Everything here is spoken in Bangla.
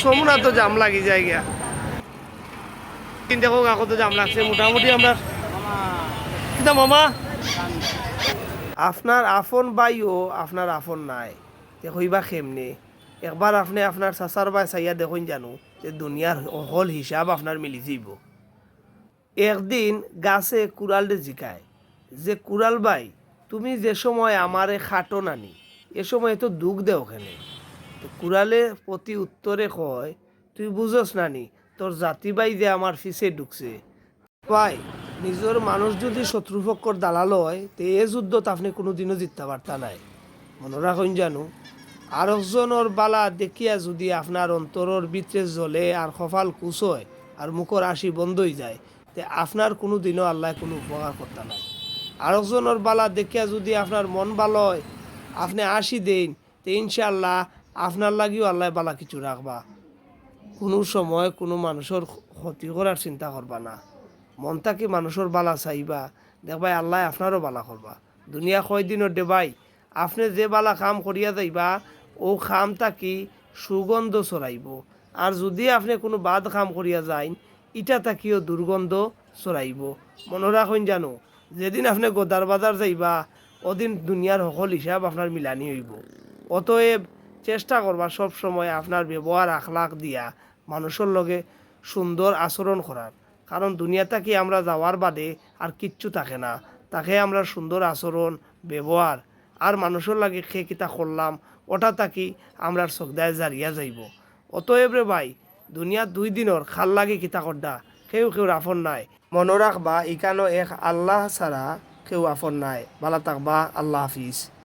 সমুনা তো জাম লাগি যায় গিয়া দেখো কাকো তো জাম লাগছে মোটামুটি আমরা কিতা মামা আপনার আফন বাইও আপনার আফন নাই হইবা কেমনে একবার আপনি আপনার চাচার বাই চাইয়া দেখুন জানো যে দুনিয়ার হল হিসাব আপনার মিলি যাইব একদিন গাছে কুড়ালরে জিকায় যে কুড়াল বাই তুমি যে সময় আমারে খাটো নানি এ সময় তো দুঃখ দেও ওখানে তো কুড়ালে প্রতি উত্তরে কয় তুই বুঝস নানি তোর জাতি বাই যে আমার ফিসে ঢুকছে ভাই নিজের মানুষ যদি শত্রুপক্ষর দালাল হয় তে এ যুদ্ধত আপনি কোনোদিনও জিততে পারতা নাই মনে রাখুন জানো আরেকজনের বালা দেখিয়া যদি আপনার অন্তরের ভিতরে জ্বলে আর কপাল কুচয় আর মুখর আসি বন্ধ হয়ে যায় তে আপনার কোনো দিনও আল্লাহ কোনো উপকার করতে নাই আরেকজনের বালা দেখিয়া যদি আপনার মন ভালো হয় আপনি আসি দেন তে ইনশাআল্লাহ আপনার লাগিও আল্লাহ বালা কিছু রাখবা কোনো সময় কোনো মানুষের ক্ষতি করার চিন্তা করবা না মন থাকি মানুষের বালা চাইবা দেখবাই আল্লাহ আপনারও বালা করবা দুনিয়া কয়দিনের দেবাই আপনি যে বালা কাম করিয়া যাইবা ও খাম থাকি সুগন্ধ ছড়াইব আর যদি আপনি কোনো বাদ কাম করিয়া যাইন ইটা থাকিও দুর্গন্ধ ছড়াইব মনে রাখুন জানো যেদিন আপনি গোদার বাজার যাইবা ওদিন দুনিয়ার সকল হিসাব আপনার মিলানি হইব অতএব চেষ্টা করবা সব সময় আপনার ব্যবহার আখলাখ দিয়া মানুষের লগে সুন্দর আচরণ করার কারণ দুনিয়াটা কি আমরা যাওয়ার বাদে আর কিচ্ছু থাকে না তাকে আমরা সুন্দর আচরণ ব্যবহার আর মানুষের লাগে খে কিতা করলাম ওটা তাকি আমরা চোখদায় জারিয়া যাইব অতএব রে ভাই দুনিয়া 2 দিনের খাল লাগে কিতা করডা কেউ আফন নাই মনে রাখবা ইকানো এক আল্লাহ ছাড়া কেউ আফন নাই ভালো থাকবা আল্লাহ হাফিজ।